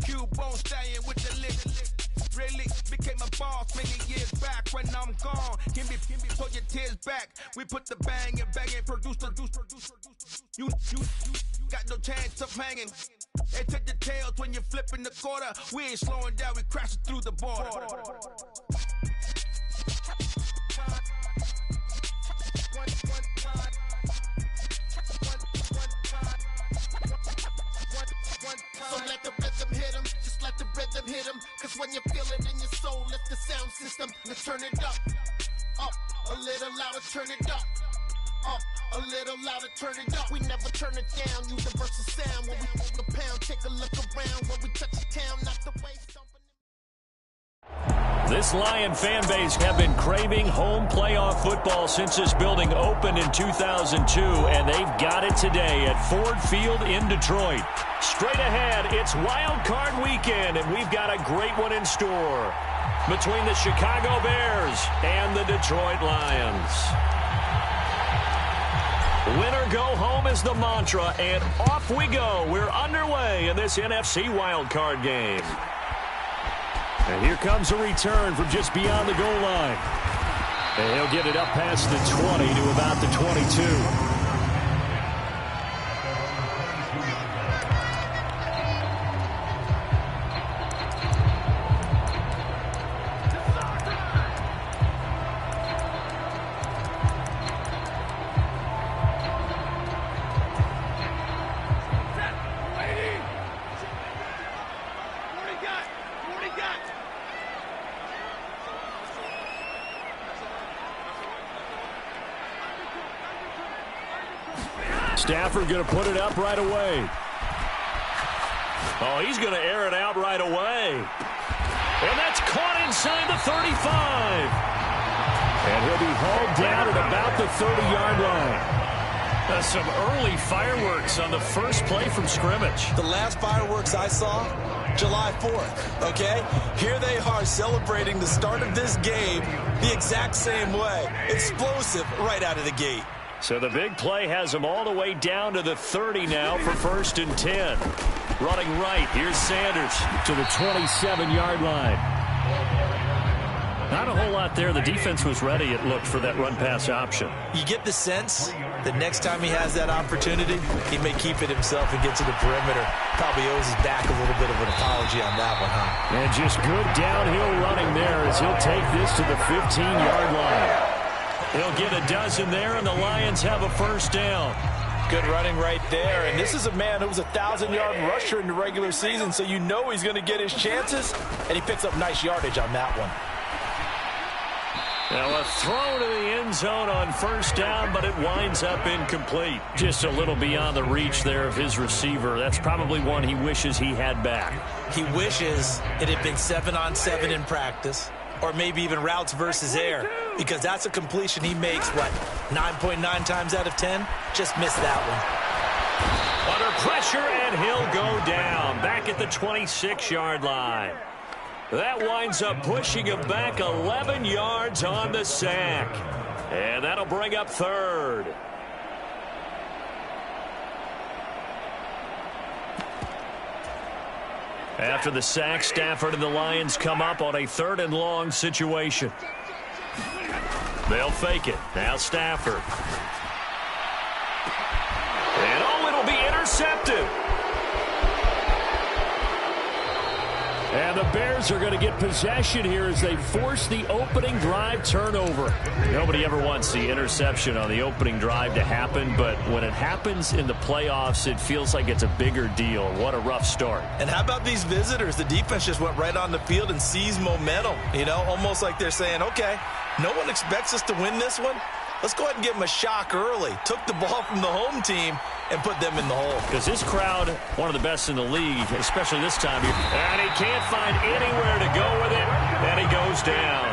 Cubone staying with the list. Really became a boss many years back. When I'm gone, give me pull your tears back. We put the bang and produce. You got no chance of hanging. They take the tails when you're flipping the quarter. We ain't slowing down, we crashing through the border. So let the rhythm hit 'em, just let the rhythm hit 'em. Cause when you feel it in your soul, lift the sound system. Let's turn it up, a little louder, turn it up, a little louder, turn it up. We never turn it down, universal sound. When we move the pound, take a look around. When we touch the town, not the way something. This Lion fan base have been craving home playoff football since this building opened in 2002, and they've got it today at Ford Field in Detroit. Straight ahead, it's Wild Card Weekend, and we've got a great one in store between the Chicago Bears and the Detroit Lions. Winner go home is the mantra, and off we go. We're underway in this NFC Wild Card game. And here comes a return from just beyond the goal line. And he'll get it up past the 20 to about the 22. Stafford going to put it up right away. Oh, he's going to air it out right away. And that's caught inside the 35. And he'll be hauled down at about the 30-yard line. Some early fireworks on the first play from scrimmage. The last fireworks I saw, July 4th, okay? Here they are celebrating the start of this game the exact same way. Explosive right out of the gate. So the big play has them all the way down to the 30 now for 1st and 10. Running right, here's Sanders to the 27-yard line. Not a whole lot there. The defense was ready, it looked, for that run-pass option. You get the sense that next time he has that opportunity, he may keep it himself and get to the perimeter. Probably owes his back a little bit of an apology on that one, huh? And just good downhill running there as he'll take this to the 15-yard line. He'll get a dozen there, and the Lions have a first down. Good running right there. And this is a man who was a 1,000-yard rusher in the regular season, so you know he's going to get his chances, and he picks up nice yardage on that one. Now a throw to the end zone on first down, but it winds up incomplete. Just a little beyond the reach there of his receiver. That's probably one he wishes he had back. He wishes it had been 7-on-7 in practice, or maybe even routes versus air, because that's a completion he makes, 9.9 times out of 10? Just missed that one. Under pressure, and he'll go down back at the 26-yard line. That winds up pushing him back 11 yards on the sack. And that'll bring up 3rd. After the sack, Stafford and the Lions come up on a 3rd and long situation. They'll fake it. Now Stafford. And it'll be intercepted. And the Bears are going to get possession here as they force the opening drive turnover. Nobody ever wants the interception on the opening drive to happen, but when it happens in the playoffs, it feels like it's a bigger deal. What a rough start. And how about these visitors? The defense just went right on the field and seized momentum. You know, almost like they're saying, okay, no one expects us to win this one. Let's go ahead and give them a shock early. Took the ball from the home team and put them in the hole. Because this crowd, one of the best in the league, especially this time of year. And he can't find anywhere to go with it, and he goes down.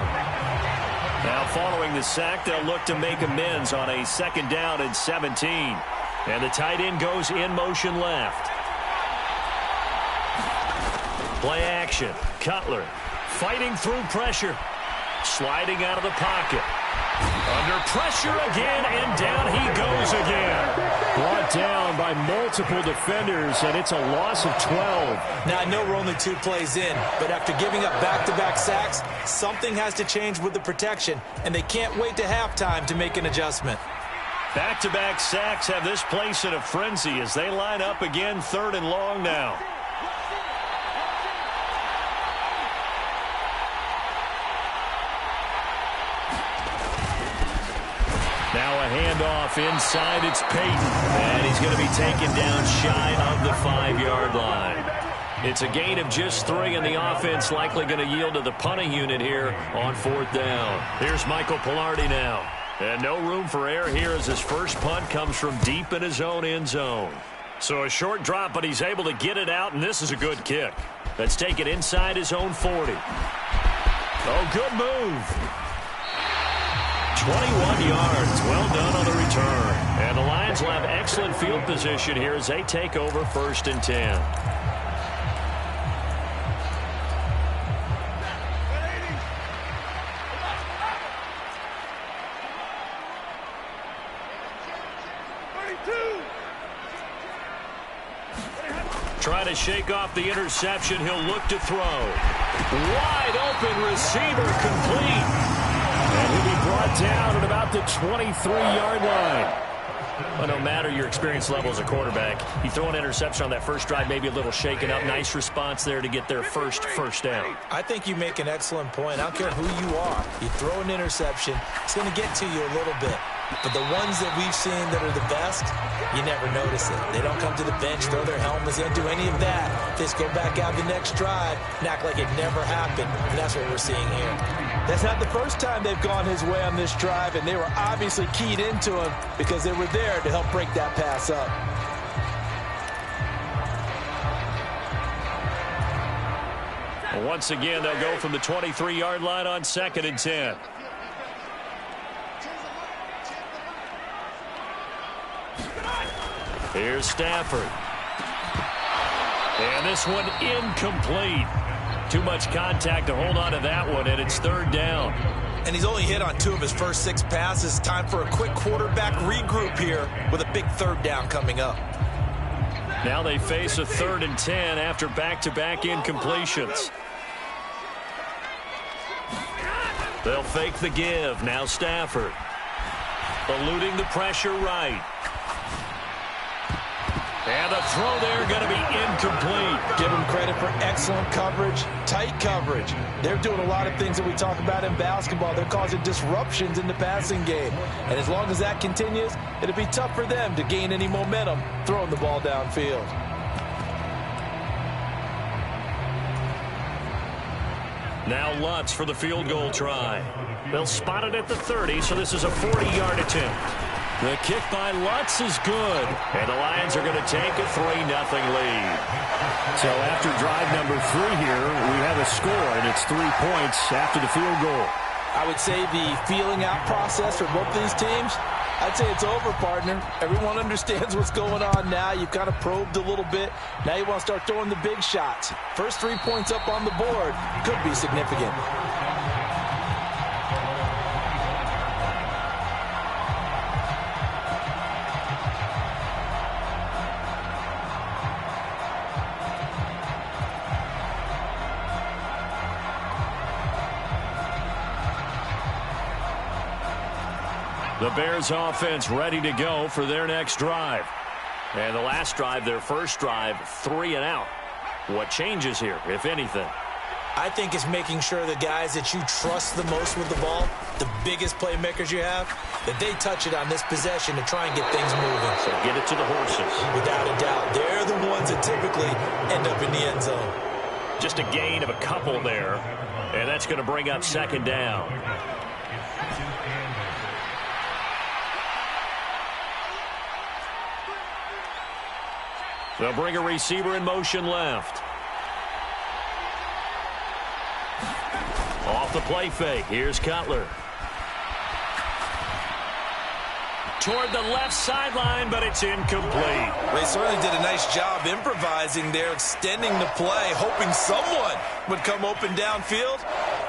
Now following the sack, they'll look to make amends on a 2nd down and 17. And the tight end goes in motion left. Play action. Cutler fighting through pressure. Sliding out of the pocket. Under pressure again, and down he goes again. Brought down by multiple defenders, and it's a loss of 12. Now, I know we're only 2 plays in, but after giving up back-to-back sacks, something has to change with the protection, and they can't wait to halftime to make an adjustment. Back-to-back sacks have this place in a frenzy as they line up again, 3rd and long now. Now a handoff inside, it's Peyton. And he's going to be taken down shy of the 5-yard line. It's a gain of just 3, and the offense likely going to yield to the punting unit here on 4th down. Here's Michael Pilardi now. And no room for error here as his first punt comes from deep in his own end zone. So a short drop, but he's able to get it out, and this is a good kick. Let's take it inside his own 40. Oh, good move. 21 yards. Well done on the return. And the Lions will have excellent field position here as they take over 1st and 10. Trying to shake off the interception. He'll look to throw. Wide open receiver, complete. And he'll be brought down at about the 23-yard line. Well, no matter your experience level as a quarterback, you throw an interception on that first drive, maybe a little shaken up. Nice response there to get their first down. I think you make an excellent point. I don't care who you are. You throw an interception, it's going to get to you a little bit. But the ones that we've seen that are the best, you never notice it. They don't come to the bench, throw their helmets, they don't do any of that. They just go back out the next drive and act like it never happened. And that's what we're seeing here. That's not the first time they've gone his way on this drive, and they were obviously keyed into him because they were there to help break that pass up. Well, once again, they'll go from the 23-yard line on 2nd and 10. Here's Stafford. And this one incomplete. Too much contact to hold on to that one, and it's 3rd down. And he's only hit on 2 of his first 6 passes. Time for a quick quarterback regroup here with a big 3rd down coming up. Now they face a 3rd and 10 after back-to-back incompletions. They'll fake the give. Now Stafford. Eluding the pressure right. And the throw there going to be incomplete. Give them credit for excellent coverage, tight coverage. They're doing a lot of things that we talk about in basketball. They're causing disruptions in the passing game. And as long as that continues, it'll be tough for them to gain any momentum throwing the ball downfield. Now Lutz for the field goal try. They'll spot it at the 30, so this is a 40-yard attempt. The kick by Lutz is good. And the Lions are going to take a 3-0 lead. So after drive number 3 here, we have a score, and it's 3 points after the field goal. I would say the feeling out process for both these teams, I'd say it's over, partner. Everyone understands what's going on now. You've kind of probed a little bit. Now you want to start throwing the big shots. First 3 points up on the board could be significant. The Bears offense ready to go for their next drive. And the last drive, their first drive, 3 and out. What changes here, if anything? I think it's making sure the guys that you trust the most with the ball, the biggest playmakers you have, that they touch it on this possession to try and get things moving. So get it to the horses. Without a doubt. They're the ones that typically end up in the end zone. Just a gain of a couple there. And that's going to bring up 2nd down. They'll bring a receiver in motion left. Off the play fake. Here's Cutler. Toward the left sideline, but it's incomplete. They certainly did a nice job improvising there, extending the play, hoping someone would come open downfield,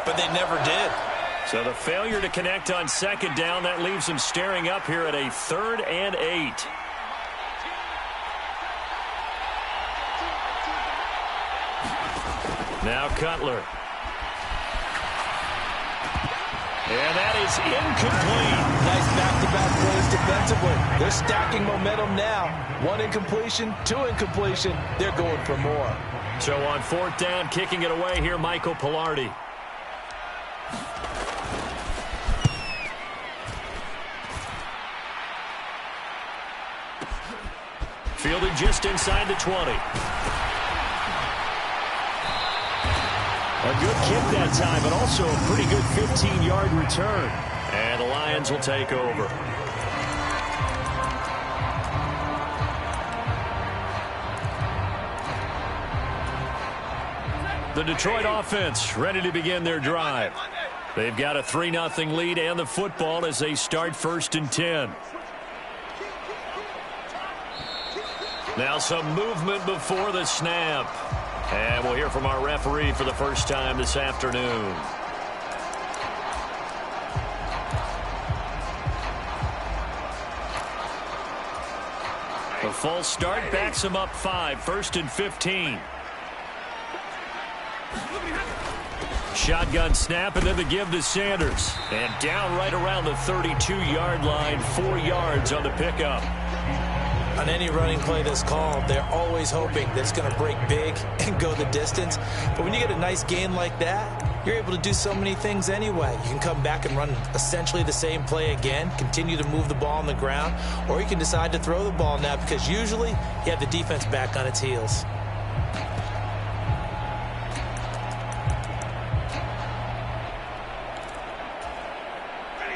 but they never did. So the failure to connect on second down, that leaves them staring up here at a 3rd and 8. Now Cutler. And that is incomplete. Nice back-to-back plays defensively. They're stacking momentum now. 1 incompletion, 2 incompletion. They're going for more. So on 4th down, kicking it away here, Michael Pilardi. Fielded just inside the 20. A good kick that time, but also a pretty good 15-yard return. And the Lions will take over. The Detroit offense ready to begin their drive. They've got a 3-0 lead and the football as they start 1st and 10. Now some movement before the snap. And we'll hear from our referee for the first time this afternoon. A false start backs him up 5, 1st and 15. Shotgun snap and then the give to Sanders. And down right around the 32-yard line, 4 yards on the pickup. On any running play that's called, they're always hoping that it's going to break big and go the distance. But when you get a nice gain like that, you're able to do so many things anyway. You can come back and run essentially the same play again, continue to move the ball on the ground, or you can decide to throw the ball now because usually you have the defense back on its heels.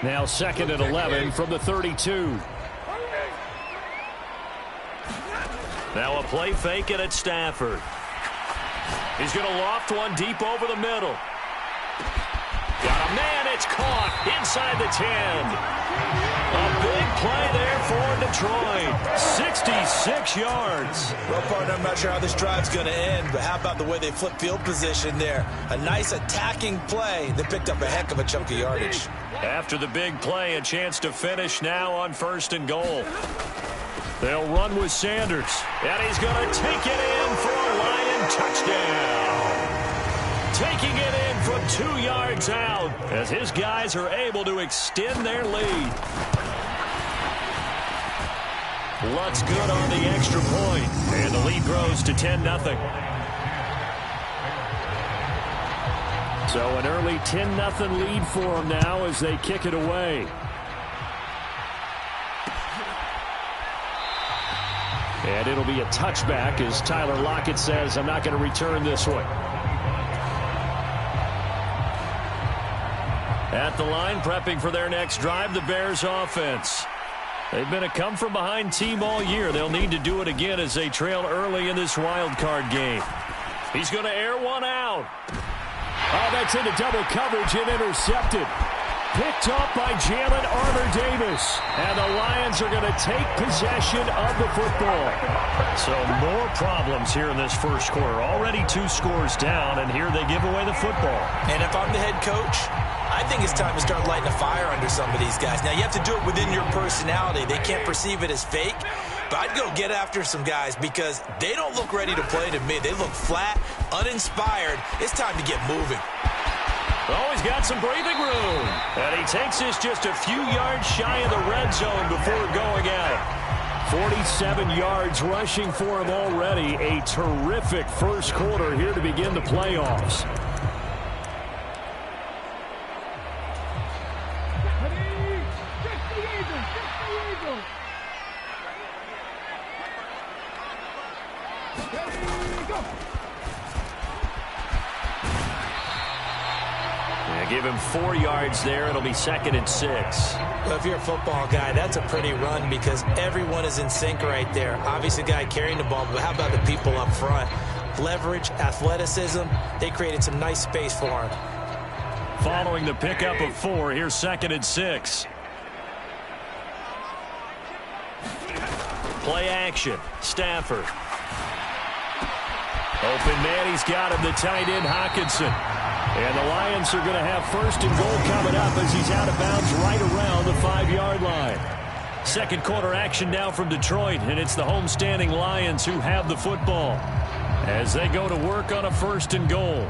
Now 2nd and 11 from the 32. Now a play fake it at Stafford. He's going to loft one deep over the middle. Got a man, it's caught inside the 10. A big play there for Detroit. 66 yards. Well, partner, I'm not sure how this drive's going to end, but how about the way they flip field position there? A nice attacking play that picked up a heck of a chunk of yardage. After the big play, a chance to finish now on 1st and goal. They'll run with Sanders, and he's going to take it in for a Lion touchdown. Taking it in from 2 yards out as his guys are able to extend their lead. Luck's good on the extra point, and the lead grows to 10-0. So an early 10-0 lead for them now as they kick it away. And it'll be a touchback as Tyler Lockett says, I'm not going to return this one. At the line, prepping for their next drive, the Bears offense. They've been a come-from-behind team all year. They'll need to do it again as they trail early in this wild card game. He's going to air one out. Oh, that's into double coverage and intercepted. Picked up by Jalen Armour-Davis. And the Lions are going to take possession of the football. So more problems here in this first quarter. Already 2 scores down, and here they give away the football. And if I'm the head coach, I think it's time to start lighting a fire under some of these guys. Now, you have to do it within your personality. They can't perceive it as fake. But I'd go get after some guys because they don't look ready to play to me. They look flat, uninspired. It's time to get moving. Oh, he's got some breathing room. And he takes this just a few yards shy of the red zone before going out. 47 yards rushing for him already. A terrific first quarter here to begin the playoffs. Give him 4 yards there. It'll be 2nd and 6. Well, if you're a football guy, that's a pretty run because everyone is in sync right there. Obviously, the guy carrying the ball, but how about the people up front? Leverage, athleticism, they created some nice space for him. Following the pickup of 4, here's 2nd and 6. Play action. Stafford. Open man, he's got him, the tight end, Hockenson. And the Lions are going to have first and goal coming up as he's out of bounds right around the 5-yard line. Second quarter action now from Detroit, and it's the homestanding Lions who have the football as they go to work on a first and goal.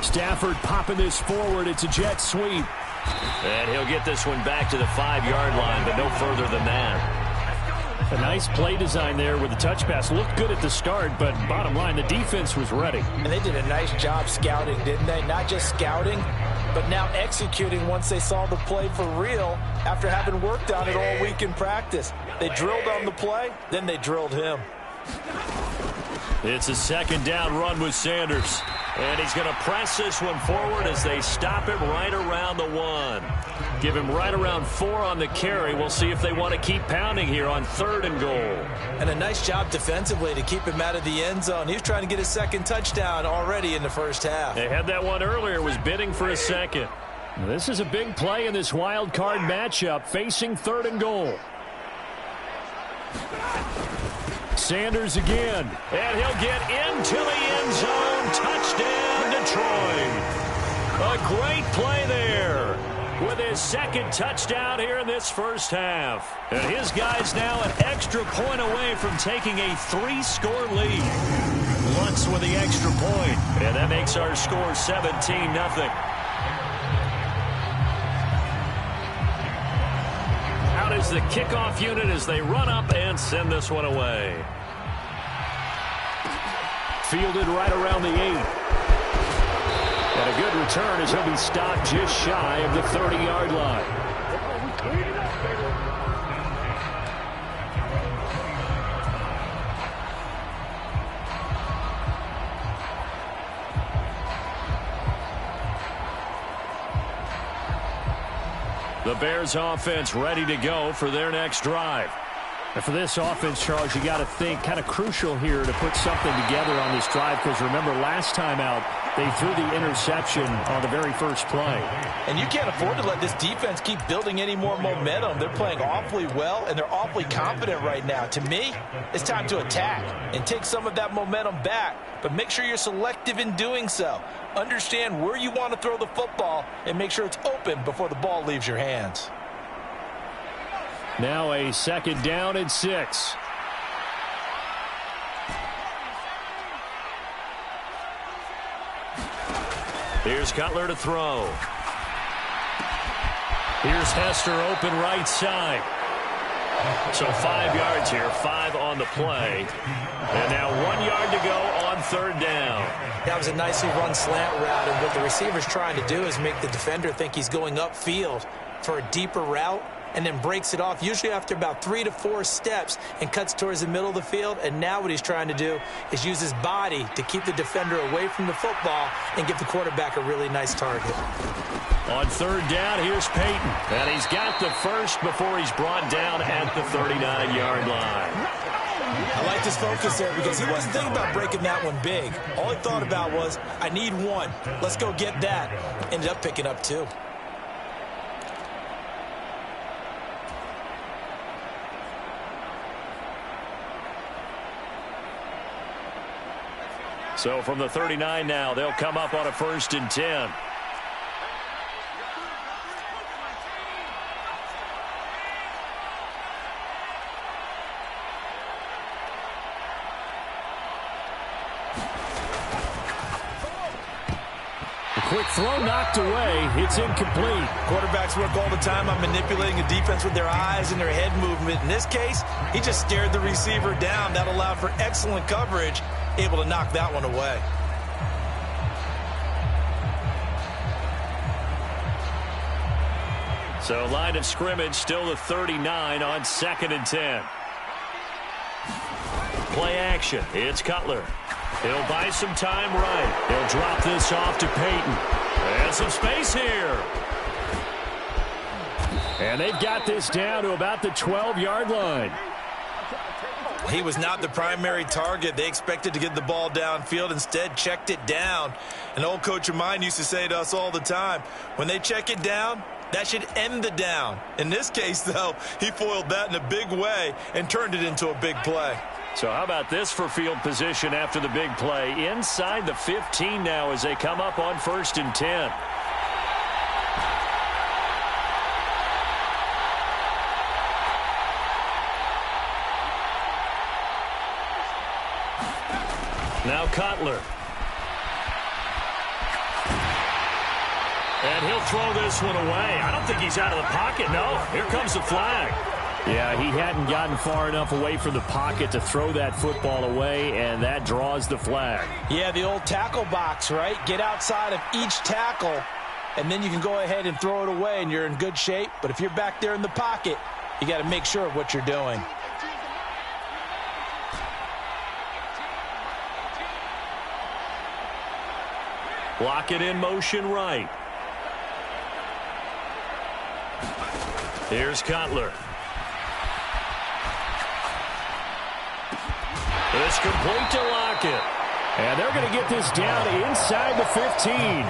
Stafford popping this forward. It's a jet sweep. And he'll get this one back to the 5-yard line, but no further than that. A nice play design there with the touch pass. Looked good at the start, but bottom line, the defense was ready. And they did a nice job scouting, didn't they? Not just scouting, but now executing once they saw the play for real after having worked on it all week in practice. They drilled on the play, then they drilled him. It's a second down run with Sanders. And he's going to press this one forward as they stop him right around the 1. Give him right around 4 on the carry. We'll see if they want to keep pounding here on 3rd and goal. And a nice job defensively to keep him out of the end zone. He was trying to get his second touchdown already in the first half. They had that one earlier, was bidding for a second. This is a big play in this wild card matchup facing 3rd and goal. Sanders again, and he'll get into the end zone. Touchdown, Detroit. A great play there with his second touchdown here in this first half. And his guys now an extra point away from taking a 3-score lead. Lutz with the extra point, and that makes our score 17-0. Out is the kickoff unit as they run up and send this one away. Fielded right around the 8. And a good return as he'll be stopped just shy of the 30-yard line. The Bears offense ready to go for their next drive. And for this offense, Charles, you got to think kind of crucial here to put something together on this drive, because remember last time out they threw the interception on the very first play. And you can't afford to let this defense keep building any more momentum. They're playing awfully well, and they're awfully confident right now. To me, it's time to attack and take some of that momentum back, but make sure you're selective in doing so. Understand where you want to throw the football and make sure it's open before the ball leaves your hands. Now a second down and 6. Here's Cutler to throw. Here's Hester open right side. So 5 yards here, 5 on the play. And now 1 yard to go on 3rd down. That was a nicely run slant route, and what the receiver's trying to do is make the defender think he's going upfield for a deeper route, and then breaks it off, usually after about 3 to 4 steps, and cuts towards the middle of the field. And now what he's trying to do is use his body to keep the defender away from the football and give the quarterback a really nice target. On 3rd down, here's Peyton. And he's got the first before he's brought down at the 39-yard line. I like his focus there because he wasn't thinking about breaking that one big. All he thought about was, I need 1. Let's go get that. Ended up picking up 2. So from the 39 now, they'll come up on a 1st and 10. Quick throw knocked away. It's incomplete. Quarterbacks work all the time on manipulating a defense with their eyes and their head movement. In this case, he just stared the receiver down. That allowed for excellent coverage, able to knock that one away. So line of scrimmage still the 39 on 2nd and 10. Play action. It's Cutler. He'll buy some time right. He'll drop this off to Peyton. And some space here. And they've got this down to about the 12-yard line. He was not the primary target. They expected to get the ball downfield. Instead, checked it down. An old coach of mine used to say to us all the time, when they check it down, that should end the down. In this case, though, he foiled that in a big way and turned it into a big play. So how about this for field position after the big play? Inside the 15 now as they come up on 1st and 10. Now Cutler. And he'll throw this one away. I don't think he's out of the pocket, no. Here comes the flag. Yeah, he hadn't gotten far enough away from the pocket to throw that football away, and that draws the flag. Yeah, the old tackle box, right? Get outside of each tackle, and then you can go ahead and throw it away, and you're in good shape. But if you're back there in the pocket, you got to make sure of what you're doing. Lock it in motion right. Here's Cutler. It's complete to Lockett. And they're going to get this down inside the 15.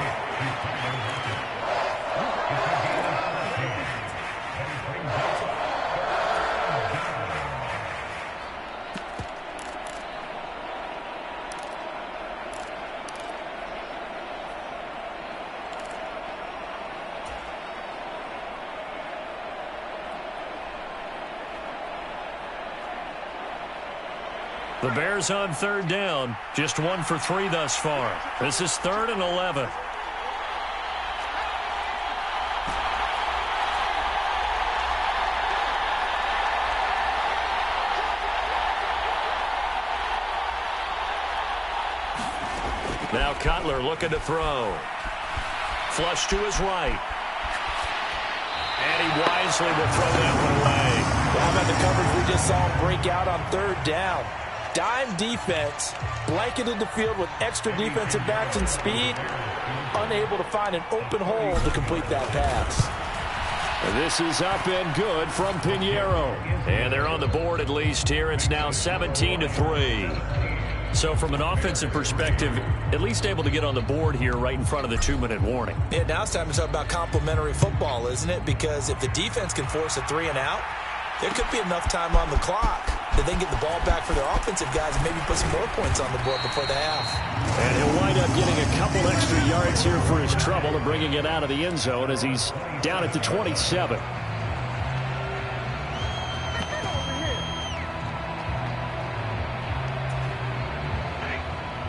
The Bears on 3rd down. Just 1 for 3 thus far. This is 3rd and 11. Now Cutler looking to throw. Flush to his right. And he wisely will throw that one away. Well, how about the coverage we just saw him break out on 3rd down? Dime defense, blanketed the field with extra defensive backs and speed, unable to find an open hole to complete that pass. And this is up and good from Pinheiro. And they're on the board at least here. It's now 17-3. So from an offensive perspective, at least able to get on the board here right in front of the 2-minute warning. Yeah, now it's time to talk about complementary football, isn't it? Because if the defense can force a 3 and out, there could be enough time on the clock that they can get the ball back for their offensive guys and maybe put some more points on the board before the half. And he'll wind up getting a couple extra yards here for his trouble and bringing it out of the end zone as he's down at the 27.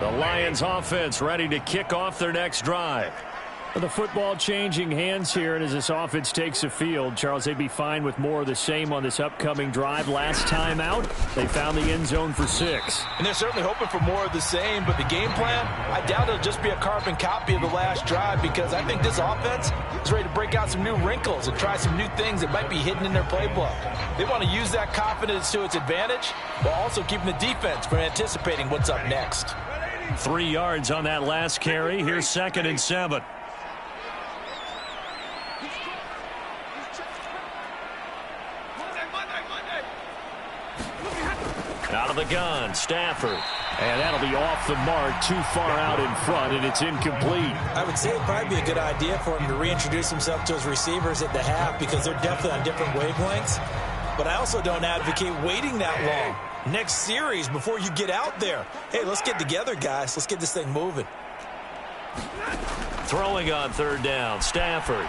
The Lions offense ready to kick off their next drive. The football changing hands here, and as this offense takes the field, Charles, they'd be fine with more of the same on this upcoming drive. Last time out, they found the end zone for 6. And they're certainly hoping for more of the same, but the game plan, I doubt it'll just be a carbon copy of the last drive, because I think this offense is ready to break out some new wrinkles and try some new things that might be hidden in their playbook. They want to use that confidence to its advantage while also keeping the defense from anticipating what's up next. 3 yards on that last carry. Here's 2nd and 7. Out of the gun, Stafford. And that'll be off the mark, too far out in front, and it's incomplete. I would say it'd probably be a good idea for him to reintroduce himself to his receivers at the half because they're definitely on different wavelengths. But I also don't advocate waiting that long. Next series before you get out there. Hey, let's get together, guys. Let's get this thing moving. Throwing on 3rd down, Stafford.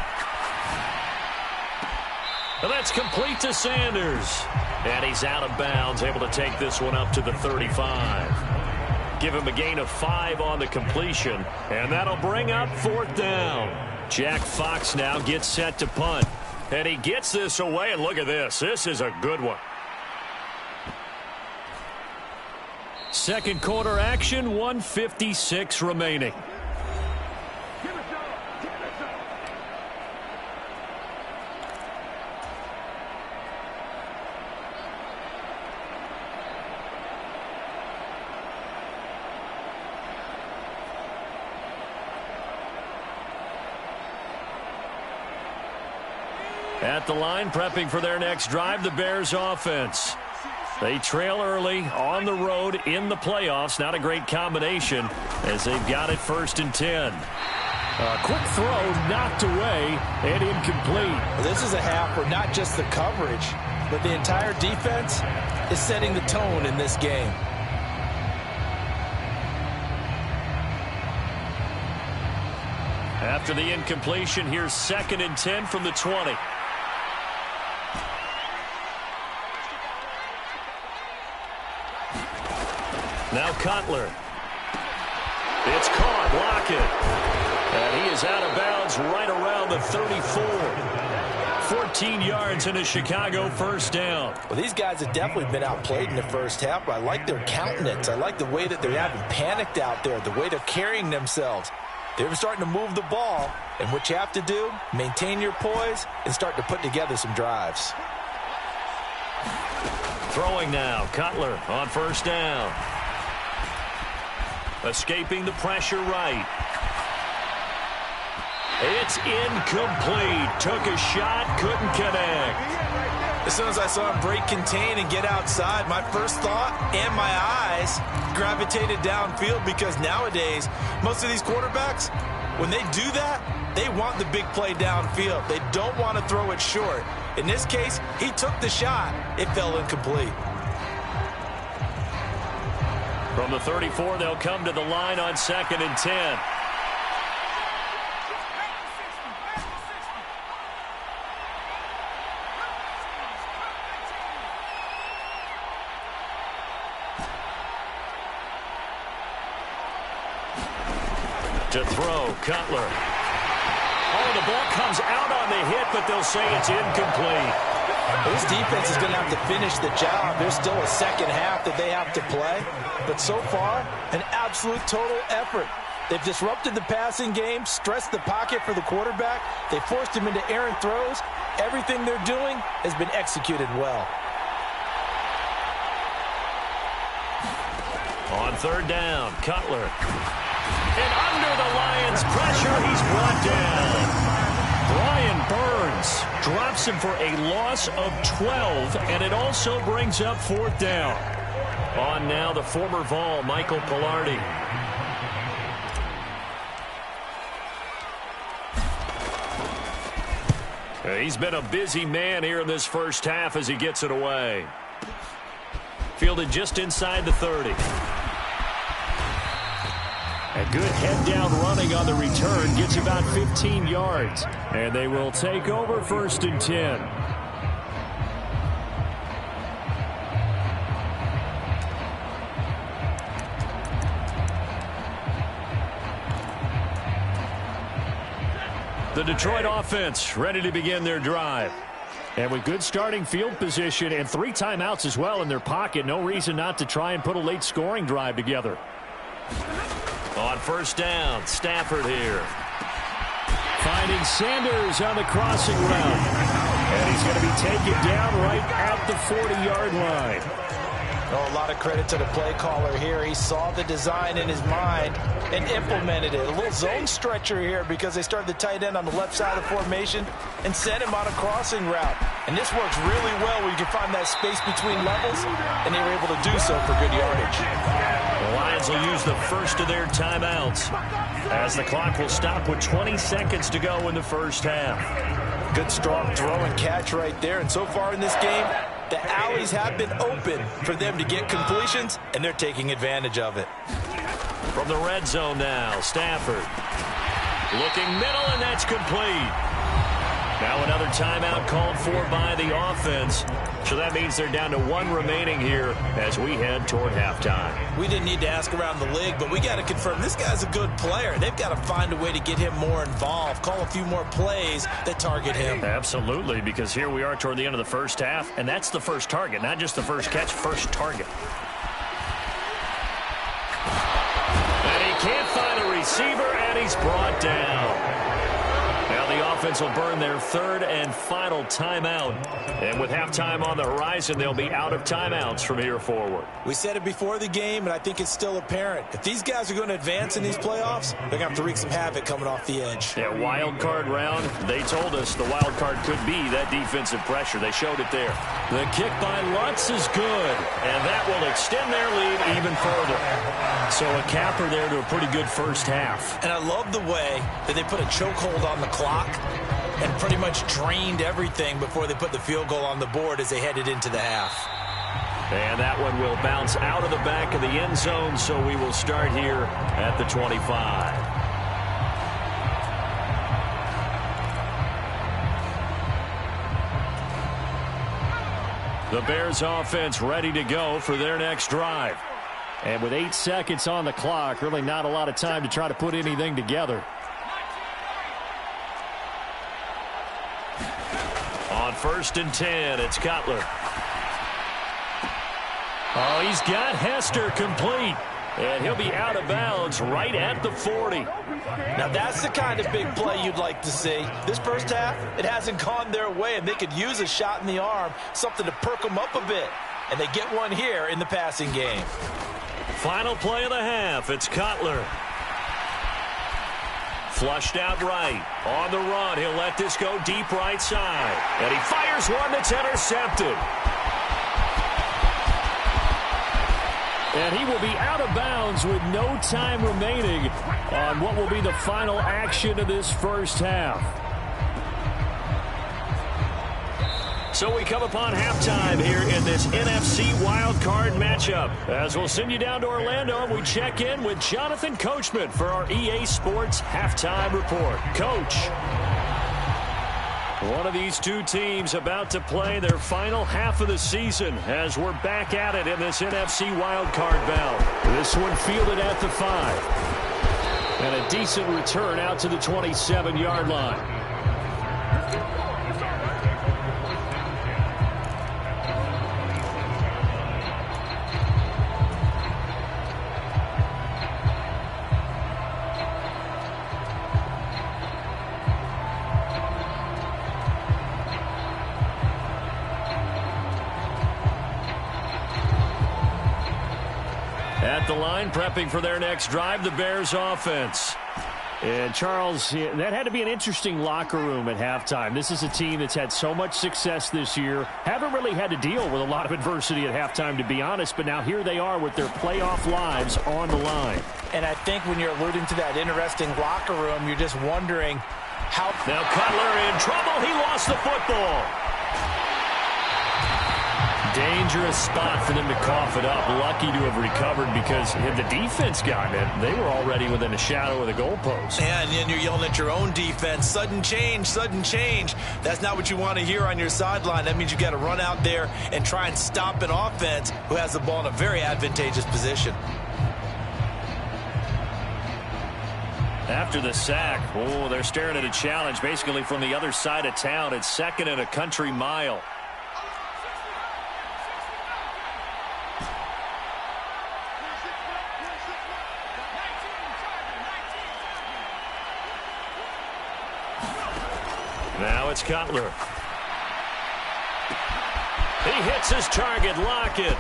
And that's complete to Sanders. And he's out of bounds, able to take this one up to the 35. Give him a gain of 5 on the completion, and that'll bring up 4th down. Jack Fox now gets set to punt. And he gets this away, and look at this. This is a good one. Second quarter action, 1:56 remaining. At the line, prepping for their next drive, the Bears offense. They trail early on the road in the playoffs. Not a great combination as they've got it 1st and 10. A quick throw knocked away and incomplete. This is a half where not just the coverage, but the entire defense is setting the tone in this game. After the incompletion, here's 2nd and 10 from the 20. Now Cutler. It's caught. Lockett. And he is out of bounds right around the 34. 14 yards and a Chicago 1st down. Well, these guys have definitely been outplayed in the first half, but I like their countenance. I like the way that they haven't panicked out there, the way they're carrying themselves. They're starting to move the ball, and what you have to do, maintain your poise and start to put together some drives. Throwing now, Cutler on 1st down. Escaping the pressure right. It's incomplete. Took a shot, couldn't connect. As soon as I saw him break contain and get outside, my first thought and my eyes gravitated downfield, because nowadays, most of these quarterbacks, when they do that, they want the big play downfield. They don't want to throw it short. In this case, he took the shot. It fell incomplete. From the 34, they'll come to the line on 2nd and 10. To throw, Cutler. Oh, the ball comes out on the hit, but they'll say it's incomplete. This defense is going to have to finish the job. There's still a second half that they have to play. But so far, an absolute total effort. They've disrupted the passing game, stressed the pocket for the quarterback. They forced him into errant throws. Everything they're doing has been executed well. On 3rd down, Cutler. And under the Lions' pressure, he's brought down. Brian Burns drops him for a loss of 12, and it also brings up 4th down. On now, the former Vol, Michael Pilardi. He's been a busy man here in this first half as he gets it away. Fielded just inside the 30. A good head-down running on the return gets about 15 yards. And they will take over 1st and 10. The Detroit offense ready to begin their drive. And with good starting field position and 3 timeouts as well in their pocket, no reason not to try and put a late scoring drive together. On 1st down, Stafford here. Finding Sanders on the crossing route. And he's going to be taken down right at the 40-yard line. Oh, a lot of credit to the play caller here. He saw the design in his mind and implemented it. A little zone stretcher here because they started the tight end on the left side of the formation and sent him on a crossing route. And this works really well where you can find that space between levels, and they were able to do so for good yardage. The Lions will use the first of their timeouts as the clock will stop with 20 seconds to go in the first half. Good strong throw and catch right there. And so far in this game, the alleys have been open for them to get completions, and they're taking advantage of it. From the red zone now, Stafford. Looking middle, and that's complete. Now another timeout called for by the offense. So that means they're down to 1 remaining here as we head toward halftime. We didn't need to ask around the league, but we got to confirm this guy's a good player. They've got to find a way to get him more involved, call a few more plays that target him. Absolutely, because here we are toward the end of the first half, and that's the first target, not just the first catch, first target. And he can't find a receiver, and he's brought down. Now the offense will burn their 3rd and final timeout And with halftime on the horizon, they'll be out of timeouts from here forward. We said it before the game, and I think it's still apparent. If these guys are going to advance in these playoffs, they're going to have to wreak some havoc coming off the edge. Yeah, wild card round. They told us the wild card could be that defensive pressure. They showed it there. The kick by Lutz is good, and that will extend their lead even further. So a capper there to a pretty good first half. And I love the way that they put a chokehold on the clock and pretty much drained everything before they put the field goal on the board as they headed into the half. And that one will bounce out of the back of the end zone, so we will start here at the 25. The Bears offense ready to go for their next drive. And with 8 seconds on the clock, really not a lot of time to try to put anything together. On 1st and 10, it's Cutler. Oh, he's got Hester complete. And he'll be out of bounds right at the 40. Now, that's the kind of big play you'd like to see. This first half, it hasn't gone their way, and they could use a shot in the arm, something to perk them up a bit. And they get one here in the passing game. Final play of the half, it's Cutler. Flushed out right. On the run, he'll let this go deep right side. And he fires one that's intercepted. And he will be out of bounds with no time remaining on what will be the final action of this first half. So we come upon halftime here in this NFC wildcard matchup. As we'll send you down to Orlando, and we check in with Jonathan Coachman for our EA Sports Halftime Report. Coach, one of these two teams about to play their final half of the season as we're back at it in this NFC wildcard bout. This one fielded at the 5. And a decent return out to the 27-yard line. At the line, prepping for their next drive, the Bears offense. And Charles, that had to be an interesting locker room at halftime. This is a team that's had so much success this year. Haven't really had to deal with a lot of adversity at halftime, to be honest. But now here they are with their playoff lives on the line. And I think when you're alluding to that interesting locker room, you're just wondering how... Now Cutler in trouble. He lost the football. Dangerous spot for them to cough it up. Lucky to have recovered because had the defense gotten it, they were already within a shadow of the goalpost. And then you're yelling at your own defense. Sudden change, sudden change. That's not what you want to hear on your sideline. That means you got to run out there and try and stop an offense who has the ball in a very advantageous position. After the sack, oh, they're staring at a challenge basically from the other side of town. It's 2nd and a country mile. Now it's Cutler. He hits his target, Lockett.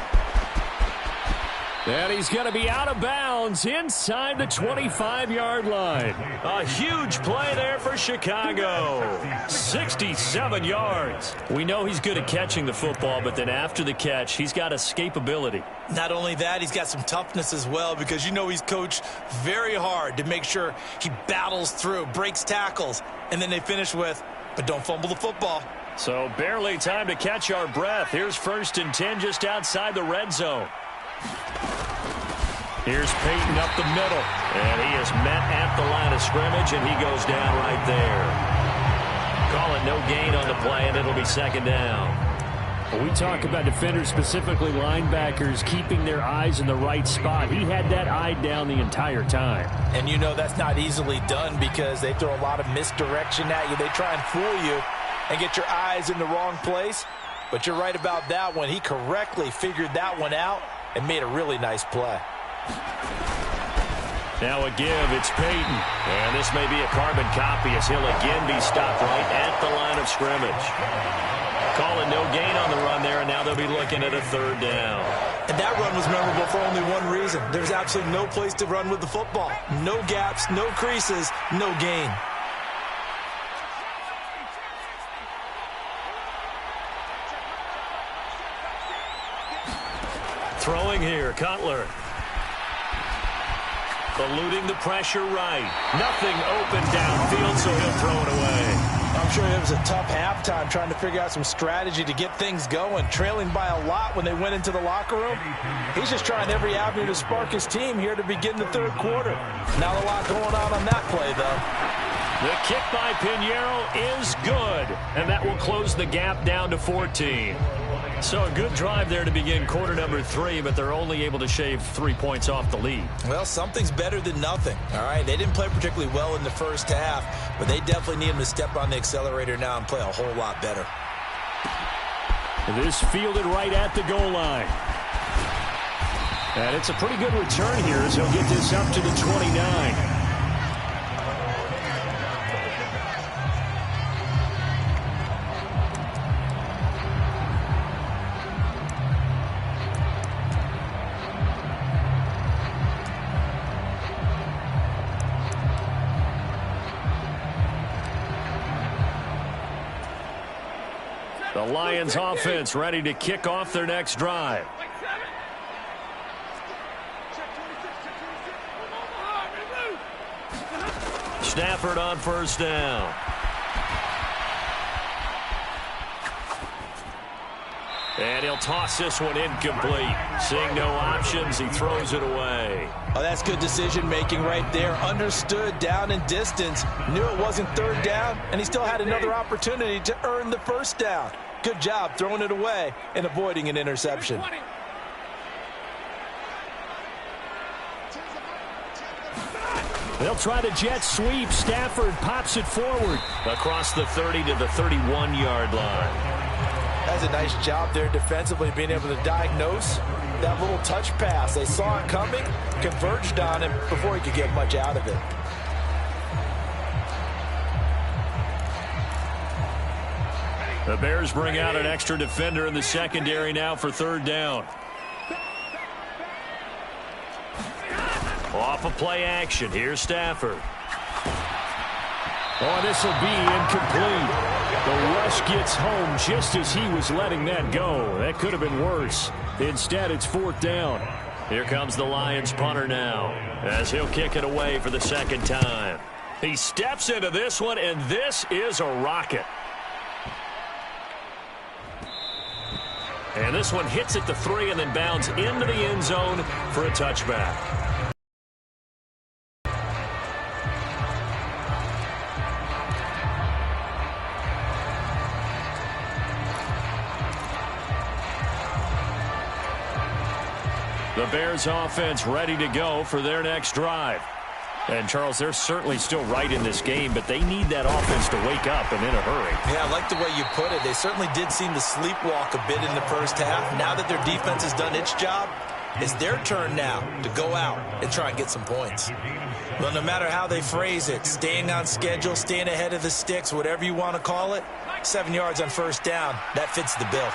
And he's going to be out of bounds inside the 25-yard line. A huge play there for Chicago. 67 yards. We know he's good at catching the football, but then after the catch, he's got escapability. Not only that, he's got some toughness as well because you know he's coached very hard to make sure he battles through, breaks tackles, and then they finish with, but don't fumble the football. So barely time to catch our breath. Here's 1st and 10 just outside the red zone. Here's Peyton up the middle, and he is met at the line of scrimmage, and he goes down right there. Call it no gain on the play, and it'll be 2nd down. We talk about defenders, specifically linebackers, keeping their eyes in the right spot. He had that eye down the entire time. And you know that's not easily done because they throw a lot of misdirection at you. They try and fool you and get your eyes in the wrong place. But you're right about that one. He correctly figured that one out and made a really nice play. Now a give, it's Peyton. And this may be a carbon copy as he'll again be stopped right at the line of scrimmage. Calling no gain on the run there, and now they'll be looking at a third down. And that run was memorable for only one reason. There's absolutely no place to run with the football. No gaps, no creases, no gain. Throwing here, Cutler. Eluding the pressure right. Nothing open downfield, so he'll throw it away. I'm sure it was a tough halftime trying to figure out some strategy to get things going, trailing by a lot when they went into the locker room. He's just trying every avenue to spark his team here to begin the third quarter. Not a lot going on that play, though. The kick by Pinheiro is good, and that will close the gap down to 14. So a good drive there to begin quarter number 3, but they're only able to shave 3 points off the lead. Well, something's better than nothing, all right? They didn't play particularly well in the first half, but they definitely need him to step on the accelerator now and play a whole lot better. It is fielded right at the goal line. And it's a pretty good return here as he'll get this up to the 29. The Lions offense ready to kick off their next drive. Stafford on first down. And he'll toss this one incomplete. Seeing no options, he throws it away. Oh, that's good decision-making right there. Understood down and distance. Knew it wasn't third down, and he still had another opportunity to earn the first down. Good job throwing it away and avoiding an interception. They'll try the jet sweep. Stafford pops it forward across the 30 to the 31-yard line. That's a nice job there defensively, being able to diagnose that little touch pass. They saw it coming, converged on him before he could get much out of it. The Bears bring out an extra defender in the secondary now for third down. Off of play action. Here's Stafford. Oh, this will be incomplete. The rush gets home just as he was letting that go. That could have been worse. Instead, it's fourth down. Here comes the Lions punter now as he'll kick it away for the second time. He steps into this one, and this is a rocket. And this one hits at the 3 and then bounds into the end zone for a touchback. The Bears offense ready to go for their next drive. And, Charles, they're certainly still right in this game, but they need that offense to wake up and in a hurry. Yeah, I like the way you put it. They certainly did seem to sleepwalk a bit in the first half. Now that their defense has done its job, it's their turn now to go out and try and get some points. Well, no matter how they phrase it, staying on schedule, staying ahead of the sticks, whatever you want to call it, 7 yards on first down, that fits the bill.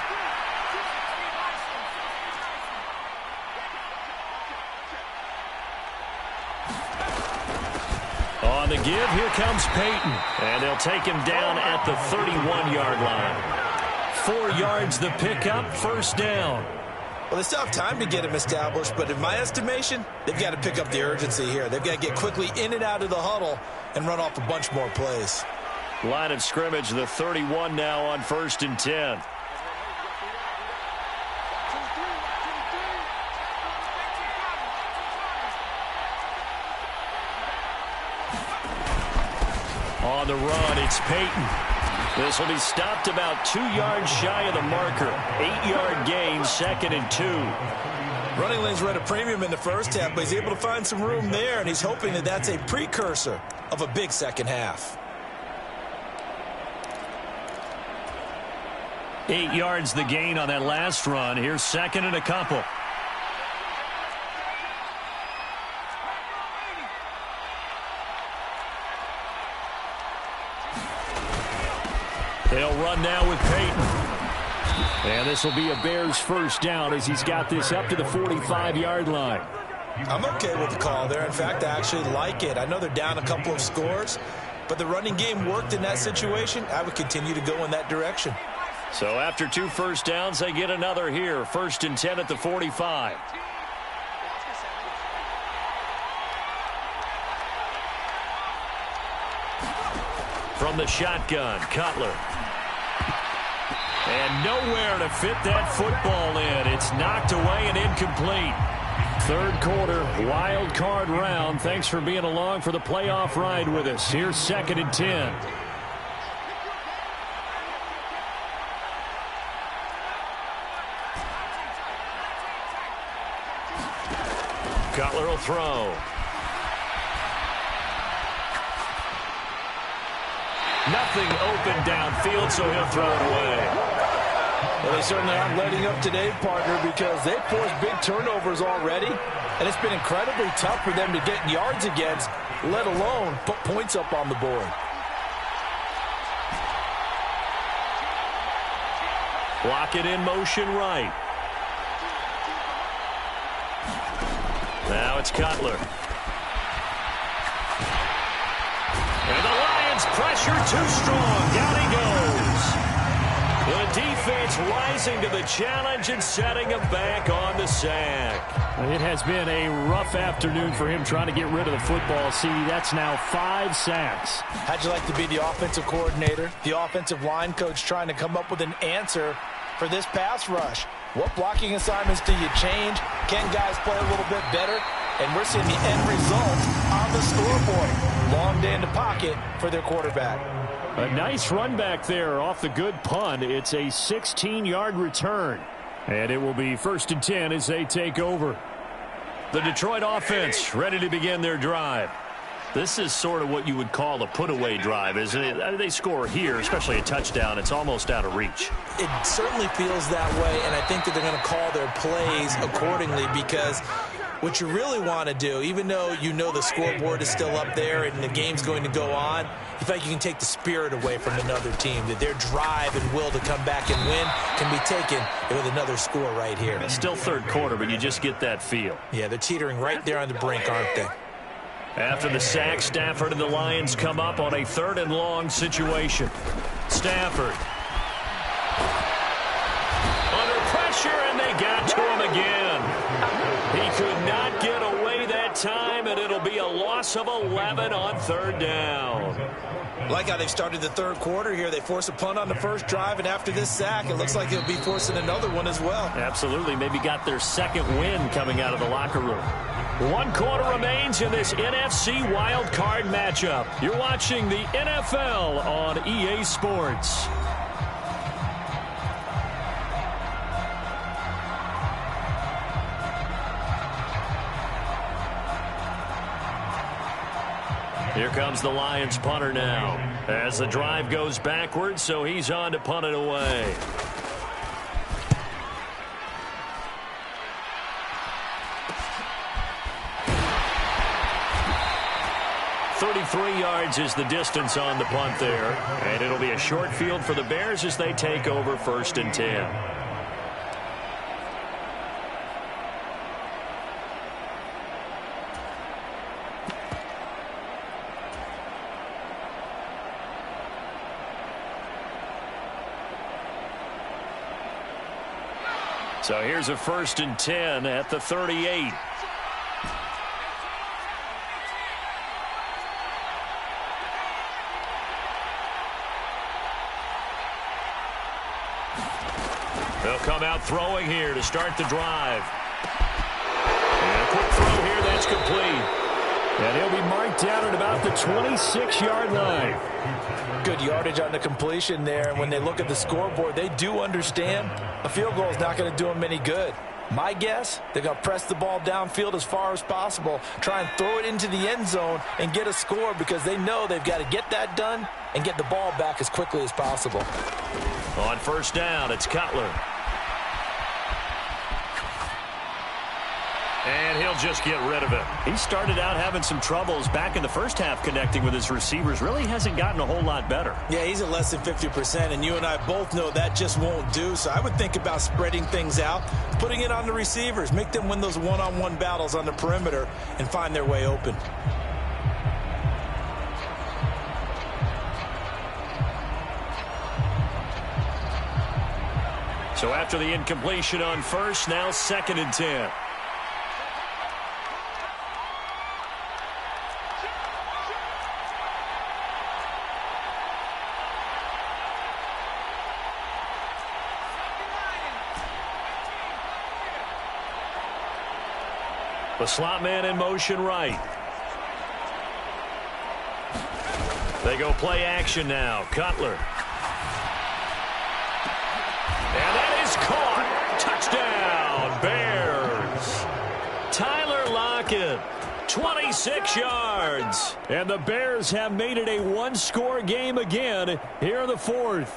On the give, here comes Peyton. And they'll take him down at the 31-yard line. 4 yards the pickup, first down. Well, they still have time to get him established, but in my estimation, they've got to pick up the urgency here. They've got to get quickly in and out of the huddle and run off a bunch more plays. Line of scrimmage, the 31 now on 1st and 10. On the run, it's Peyton. This will be stopped about 2 yards shy of the marker. 8-yard gain, 2nd and 2. Running lanes were at a premium in the first half, but he's able to find some room there, and he's hoping that that's a precursor of a big second half. 8 yards the gain on that last run. Here's 2nd and a couple. They'll run now with Peyton. And this will be a Bears first down as he's got this up to the 45-yard line. I'm okay with the call there. In fact, I actually like it. I know they're down a couple of scores, but the running game worked in that situation. I would continue to go in that direction. So after 2 first downs, they get another here. 1st and 10 at the 45. From the shotgun, Cutler. And nowhere to fit that football in. It's knocked away and incomplete. 3rd quarter, wild card round. Thanks for being along for the playoff ride with us. Here's 2nd and 10. Cutler will throw. Nothing open downfield, so he'll throw it away. Well, they certainly aren't letting up today, partner, because they've forced big turnovers already, and it's been incredibly tough for them to get yards against, let alone put points up on the board. Block it in motion right. Now it's Cutler. And the Lions pressure too strong. Down he goes. The defense rising to the challenge and setting him back on the sack. It has been a rough afternoon for him trying to get rid of the football. See, that's now 5 sacks. How'd you like to be the offensive coordinator, the offensive line coach trying to come up with an answer for this pass rush? What blocking assignments do you change? Can guys play a little bit better? And we're seeing the end result on the scoreboard. Long day in the pocket for their quarterback. A nice run back there off the good punt. It's a 16-yard return. And it will be 1st and 10 as they take over. The Detroit offense ready to begin their drive. This is sort of what you would call a put-away drive, isn't it? They score here, especially a touchdown. It's almost out of reach. It certainly feels that way, and I think that they're going to call their plays accordingly because what you really want to do, even though you know the scoreboard is still up there and the game's going to go on, you feel like you can take the spirit away from another team, that their drive and will to come back and win can be taken with another score right here. It's still 3rd quarter, but you just get that feel. Yeah, they're teetering right there on the brink, aren't they? After the sack, Stafford and the Lions come up on a 3rd and long situation. Stafford. Under pressure, and they got to him again. He could not get away that time, and it'll be a loss of 11 on 3rd down. Like how they've started the 3rd quarter here. They force a punt on the first drive, and after this sack, it looks like they'll be forcing another one as well. Absolutely. Maybe got their 2nd win coming out of the locker room. 1 quarter remains in this NFC wildcard matchup. You're watching the NFL on EA Sports. Here comes the Lions punter now as the drive goes backwards, so he's on to punt it away. .33 yards is the distance on the punt there, and it'll be a short field for the Bears as they take over 1st and 10. So here's a 1st and 10 at the 38. They'll come out throwing here to start the drive. And a quick throw here, that's complete. And he'll be marked down at about the 26-yard line. Good yardage on the completion there. And when they look at the scoreboard, they do understand a field goal is not going to do them any good. My guess, they're going to press the ball downfield as far as possible, try and throw it into the end zone and get a score because they know they've got to get that done and get the ball back as quickly as possible. On 1st down, it's Cutler. And he'll just get rid of it. He started out having some troubles back in the first half connecting with his receivers. Really hasn't gotten a whole lot better. Yeah, he's at less than 50%, and you and I both know that just won't do. So I would think about spreading things out, putting it on the receivers, make them win those one-on-one battles on the perimeter and find their way open. So after the incompletion on first, now 2nd and 10. The slot man in motion right. They go play action now. Cutler. And that is caught. Touchdown, Bears. Tyler Lockett, 26 yards. And the Bears have made it a one-score game again here in the 4th.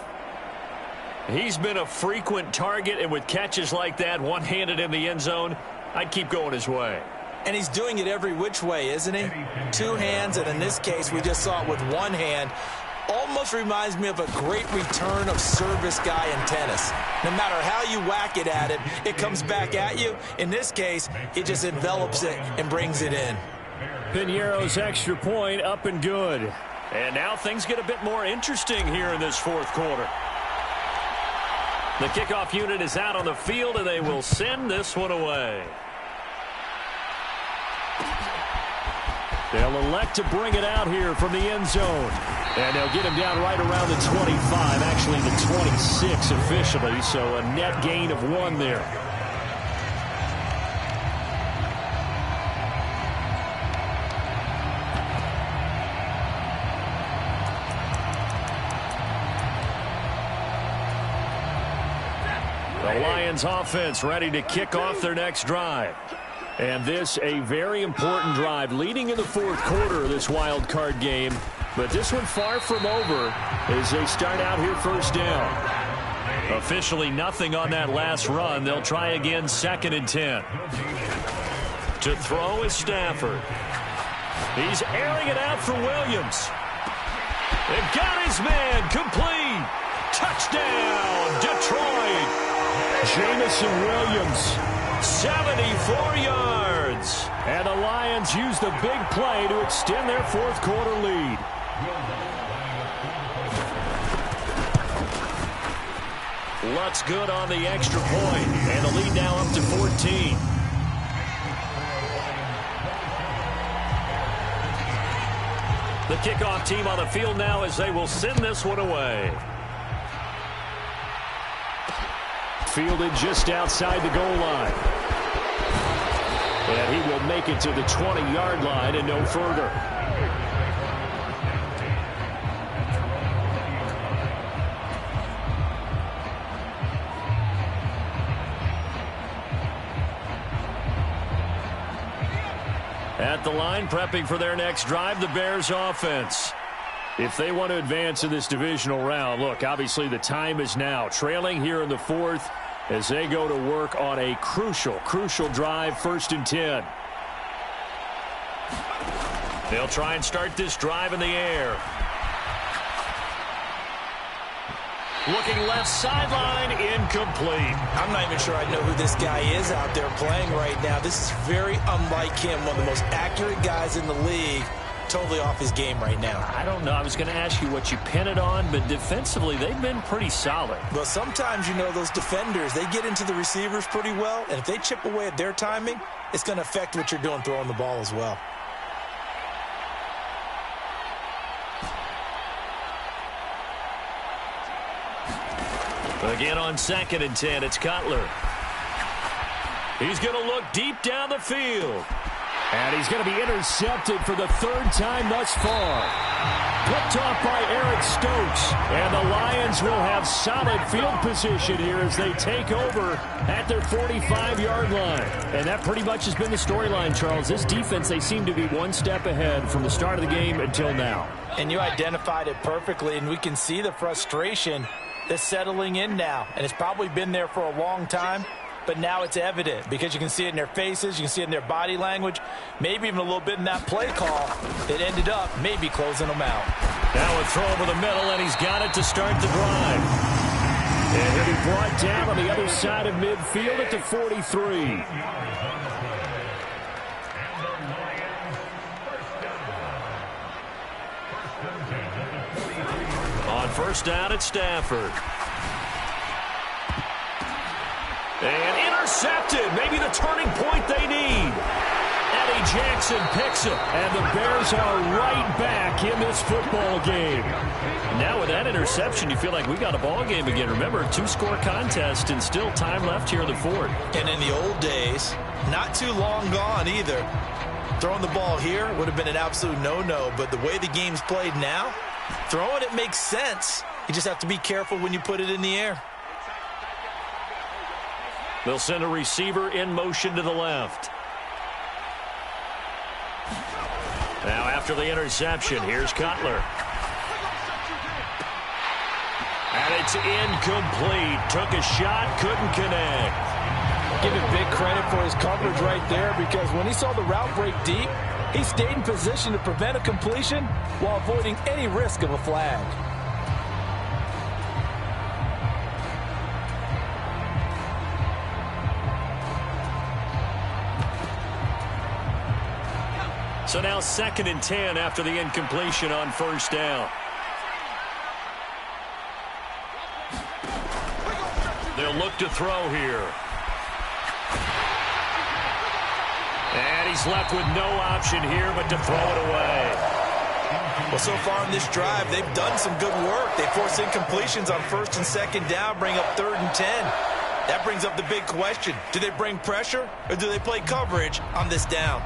He's been a frequent target, and with catches like that, one-handed in the end zone, I'd keep going his way. And he's doing it every which way, isn't he? 2 hands, and in this case, we just saw it with 1 hand. Almost reminds me of a great return of service guy in tennis. No matter how you whack it at it, it comes back at you. In this case, he just envelops it and brings it in. Piñeiro's extra point up and good. And now things get a bit more interesting here in this 4th quarter. The kickoff unit is out on the field, and they will send this one away. They'll elect to bring it out here from the end zone. And they'll get him down right around the 25, actually the 26 officially, so a net gain of 1 there. The Lions offense ready to kick off their next drive. And this a very important drive leading in the 4th quarter of this wild card game. But this one far from over as they start out here first down. Officially nothing on that last run. They'll try again 2nd and 10. To throw is Stafford. He's airing it out for Williams. They've got his man complete. Touchdown, Detroit. Jamison Williams, 74 yards. And the Lions use the big play to extend their 4th quarter lead. Lutz good on the extra point, and the lead now up to 14. The kickoff team on the field now as they will send this one away. Fielded just outside the goal line. And he will make it to the 20-yard line and no further. At the line, prepping for their next drive, the Bears offense. If they want to advance in this divisional round, look, obviously the time is now. Trailing here in the 4th as they go to work on a crucial drive, 1st and 10. They'll try and start this drive in the air. Looking left sideline, incomplete. I'm not even sure I know who this guy is out there playing right now. This is very unlike him, one of the most accurate guys in the league. Totally off his game right now. I don't know. I was going to ask you what you pin it on, but defensively, they've been pretty solid. Well, sometimes, you know, those defenders, they get into the receivers pretty well, and if they chip away at their timing, it's going to affect what you're doing throwing the ball as well. Again on 2nd and 10, it's Cutler. He's going to look deep down the field. And he's going to be intercepted for the 3rd time thus far. Picked off by Eric Stokes. And the Lions will have solid field position here as they take over at their 45-yard line. And that pretty much has been the storyline, Charles. This defense, they seem to be one step ahead from the start of the game until now. And you identified it perfectly, and we can see the frustration that's settling in now. And it's probably been there for a long time. but now it's evident because you can see it in their faces, you can see it in their body language, maybe even a little bit in that play call. It ended up maybe closing them out. Now a throw over the middle, and he's got it to start the drive. And he'll be brought down on the other side of midfield at the 43. On first down at Stafford. And intercepted. Maybe the turning point they need. Eddie Jackson picks it. And the Bears are right back in this football game. Now with that interception, you feel like we got a ball game again. Remember, 2-score contest and still time left here in the fourth. And in the old days, not too long gone either. Throwing the ball here would have been an absolute no-no. But the way the game's played now, throwing it makes sense. You just have to be careful when you put it in the air. They'll send a receiver in motion to the left. Now after the interception, here's Cutler. And it's incomplete. Took a shot, couldn't connect. Give him big credit for his coverage right there, because when he saw the route break deep, he stayed in position to prevent a completion while avoiding any risk of a flag. So now 2nd and 10 after the incompletion on first down. They'll look to throw here. And he's left with no option here but to throw it away. Well, so far in this drive, they've done some good work. They force incompletions on 1st and 2nd down, bring up 3rd and 10. That brings up the big question. Do they bring pressure or do they play coverage on this down?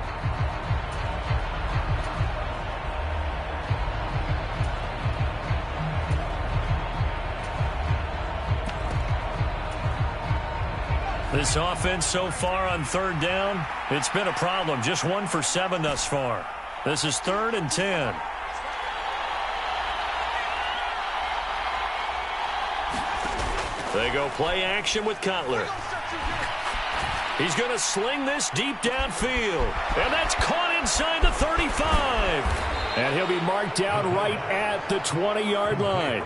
This offense so far on 3rd down, it's been a problem. Just 1 for 7 thus far. This is 3rd and 10. They go play action with Cutler. He's going to sling this deep downfield. And that's caught inside the 35. And he'll be marked down right at the 20-yard line.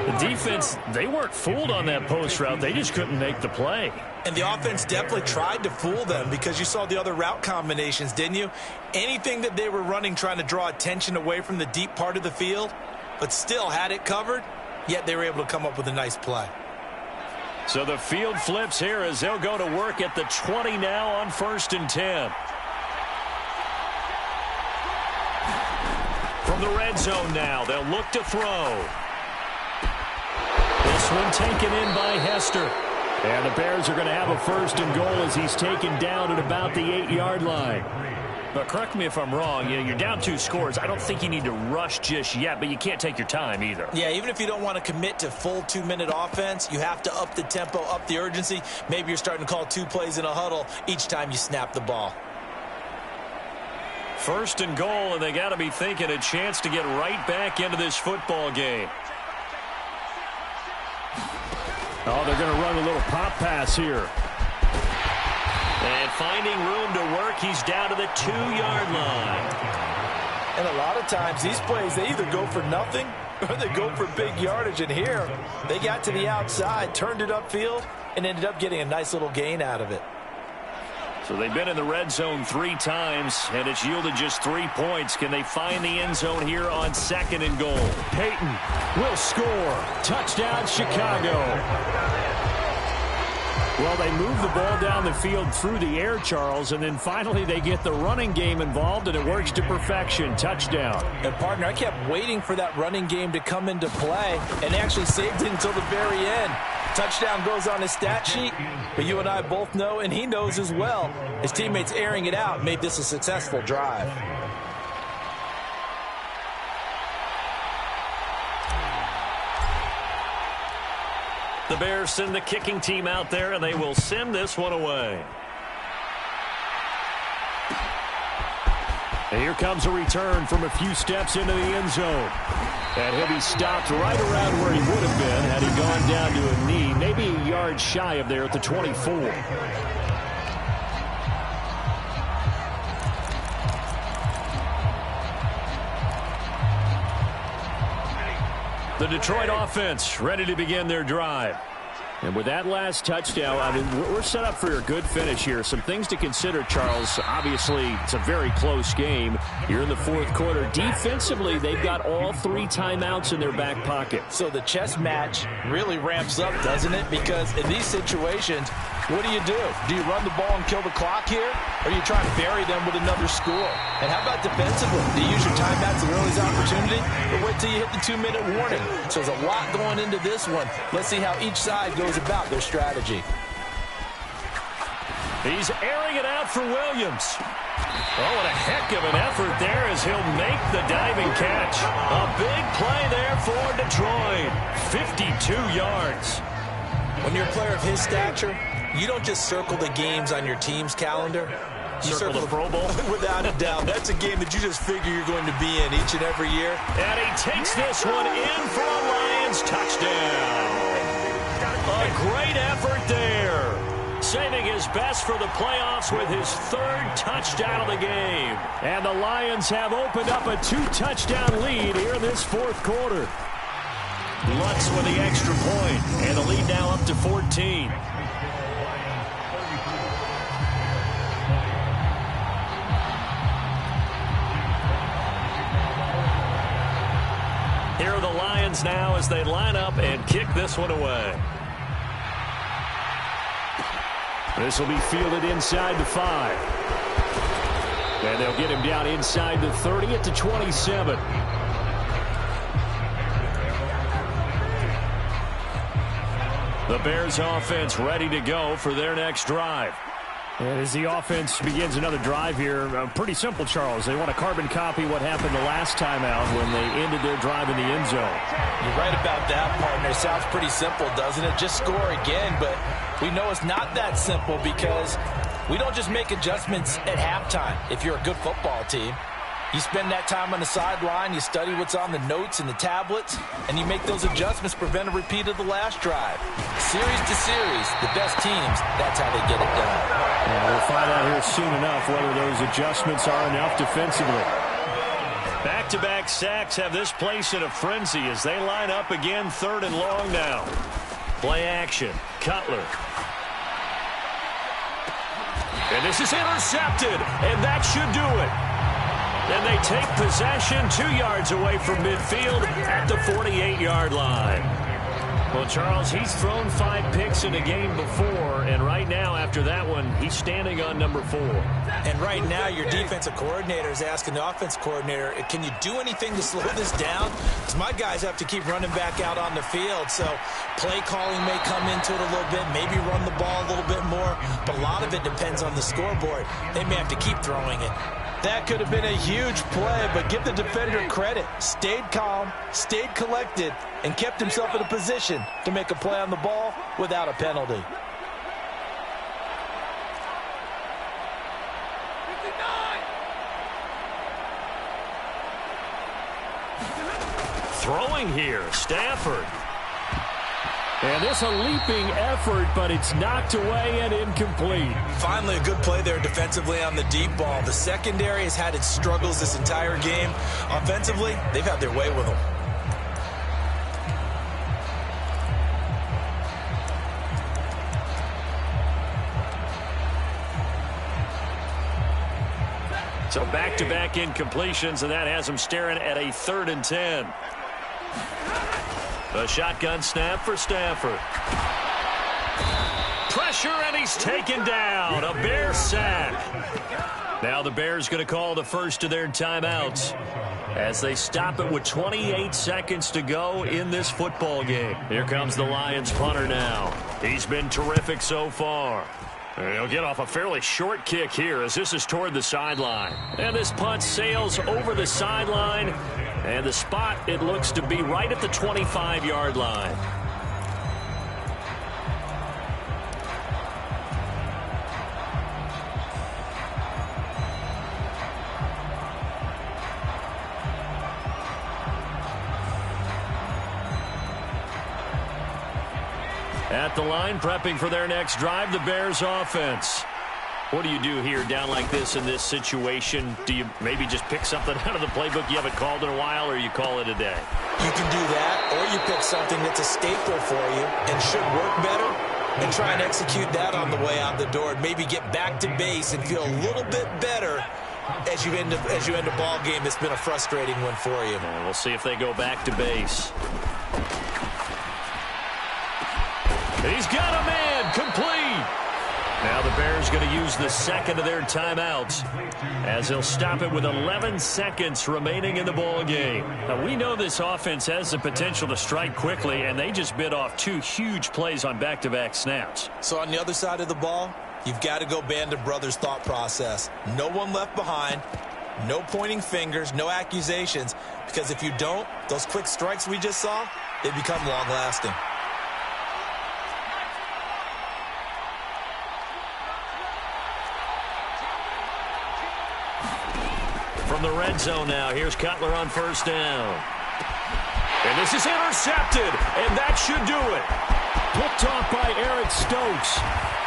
The defense, they weren't fooled on that post route. They just couldn't make the play. And the offense definitely tried to fool them, because you saw the other route combinations, didn't you? Anything that they were running trying to draw attention away from the deep part of the field, but still had it covered, yet they were able to come up with a nice play. So the field flips here as they'll go to work at the 20 now on 1st and 10. From the red zone now, they'll look to throw. This one taken in by Hester. And the Bears are going to have a 1st and goal as he's taken down at about the 8-yard line. But correct me if I'm wrong, you're down 2 scores. I don't think you need to rush just yet, but you can't take your time either. Yeah, even if you don't want to commit to full 2-minute offense, you have to up the tempo, up the urgency. Maybe you're starting to call 2 plays in a huddle each time you snap the ball. 1st and goal, and they got to be thinking a chance to get right back into this football game. Oh, they're going to run a little pop pass here. And finding room to work, he's down to the 2-yard line. And a lot of times, these plays, they either go for nothing or they go for big yardage. And here, they got to the outside, turned it upfield, and ended up getting a nice little gain out of it. So they've been in the red zone 3 times, and it's yielded just 3 points. Can they find the end zone here on 2nd and goal? Peyton will score. Touchdown, Chicago. Well, they move the ball down the field through the air, Charles, and then finally they get the running game involved, and it works to perfection. Touchdown. And, partner, I kept waiting for that running game to come into play, and they actually saved it until the very end. Touchdown goes on his stat sheet, but you and I both know, and he knows as well, his teammates airing it out made this a successful drive. The Bears send the kicking team out there, and they will send this one away. And here comes a return from a few steps into the end zone. And he'll be stopped right around where he would have been had he gone down to a knee, maybe a yard shy of there at the 24. The Detroit offense ready to begin their drive. And with that last touchdown, I mean, we're set up for a good finish here. Some things to consider, Charles. Obviously, it's a very close game. You're in the fourth quarter. Defensively, they've got all 3 timeouts in their back pocket. So the chess match really ramps up, doesn't it? Because in these situations, what do? Do you run the ball and kill the clock here? Or do you try and bury them with another score? And how about defensively? Do you use your timeouts at early's opportunity? Or wait till you hit the 2-minute warning? So there's a lot going into this one. Let's see how each side goes about their strategy. He's airing it out for Williams. Oh, what a heck of an effort there as he'll make the diving catch. A big play there for Detroit. 52 yards. When you're a player of his stature, you don't just circle the games on your team's calendar. You circle the Pro Bowl? Without a doubt. That's a game that you just figure you're going to be in each and every year. And he takes this one in for a Lions touchdown. A great effort there. Saving his best for the playoffs with his 3rd touchdown of the game. And the Lions have opened up a 2-touchdown lead here in this 4th quarter. Lutz with the extra point, and the lead now up to 14. Here are the Lions now as they line up and kick this one away. This will be fielded inside the 5. And they'll get him down inside the 30 at the 27. The Bears offense ready to go for their next drive. And as the offense begins another drive here, pretty simple, Charles. They want to carbon copy what happened the last time out when they ended their drive in the end zone. You're right about that, partner. It sounds pretty simple, doesn't it? Just score again, but we know it's not that simple because we don't just make adjustments at halftime if you're a good football team. You spend that time on the sideline, you study what's on the notes and the tablets, and you make those adjustments to prevent a repeat of the last drive. Series to series, the best teams, that's how they get it done. Yeah, we'll find out here soon enough whether those adjustments are enough defensively. Back-to-back sacks have this place in a frenzy as they line up again 3rd and long now. Play action, Cutler. And this is intercepted, and that should do it. And they take possession 2 yards away from midfield at the 48-yard line. Well, Charles, he's thrown 5 picks in a game before, and right now, after that one, he's standing on number 4. And right now, your defensive coordinator is asking the offense coordinator, can you do anything to slow this down? Because my guys have to keep running back out on the field, so play calling may come into it a little bit, maybe run the ball a little bit more, but a lot of it depends on the scoreboard. They may have to keep throwing it. That could have been a huge play, but give the defender credit. Stayed calm, stayed collected, and kept himself in a position to make a play on the ball without a penalty. Throwing here, Stafford. And this a leaping effort, but it's knocked away and incomplete. Finally, a good play there defensively on the deep ball. The secondary has had its struggles this entire game. Offensively, they've had their way with them. So back-to-back incompletions, and that has them staring at a 3rd and 10. A shotgun snap for Stafford. Pressure, and he's taken down. A Bear sack. Now the Bears going to call the first of their timeouts as they stop it with 28 seconds to go in this football game. Here comes the Lions punter now. He's been terrific so far. And he'll get off a fairly short kick here as this is toward the sideline. And this punt sails over the sideline. And the spot, it looks to be right at the 25-yard line. At the line, prepping for their next drive, the Bears offense. What do you do here down like this in this situation? Do you maybe just pick something out of the playbook you haven't called in a while, or you call it a day? You can do that, or you pick something that's a staple for you and should work better and try and execute that on the way out the door and maybe get back to base and feel a little bit better as you end a ball game that's been a frustrating one for you. We'll see if they go back to base. He's got a man, complete. Now the Bears going to use the second of their timeouts as they'll stop it with 11 seconds remaining in the ball game. Now we know this offense has the potential to strike quickly, and they just bit off 2 huge plays on back-to-back snaps. So on the other side of the ball, you've got to go Band of Brothers thought process. No one left behind, no pointing fingers, no accusations, because if you don't, those quick strikes we just saw, they become long-lasting. From the red zone now, here's Cutler on first down. And this is intercepted, and that should do it. Picked off by Eric Stokes.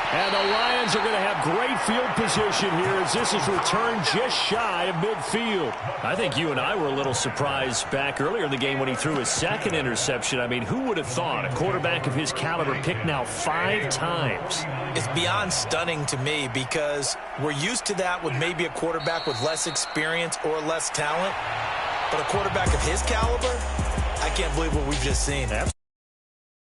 And the Lions are going to have great field position here as this is returned just shy of midfield. I think you and I were a little surprised back earlier in the game when he threw his second interception. I mean, who would have thought a quarterback of his caliber picked now 5 times? It's beyond stunning to me because we're used to that with maybe a quarterback with less experience or less talent. But a quarterback of his caliber, I can't believe what we've just seen.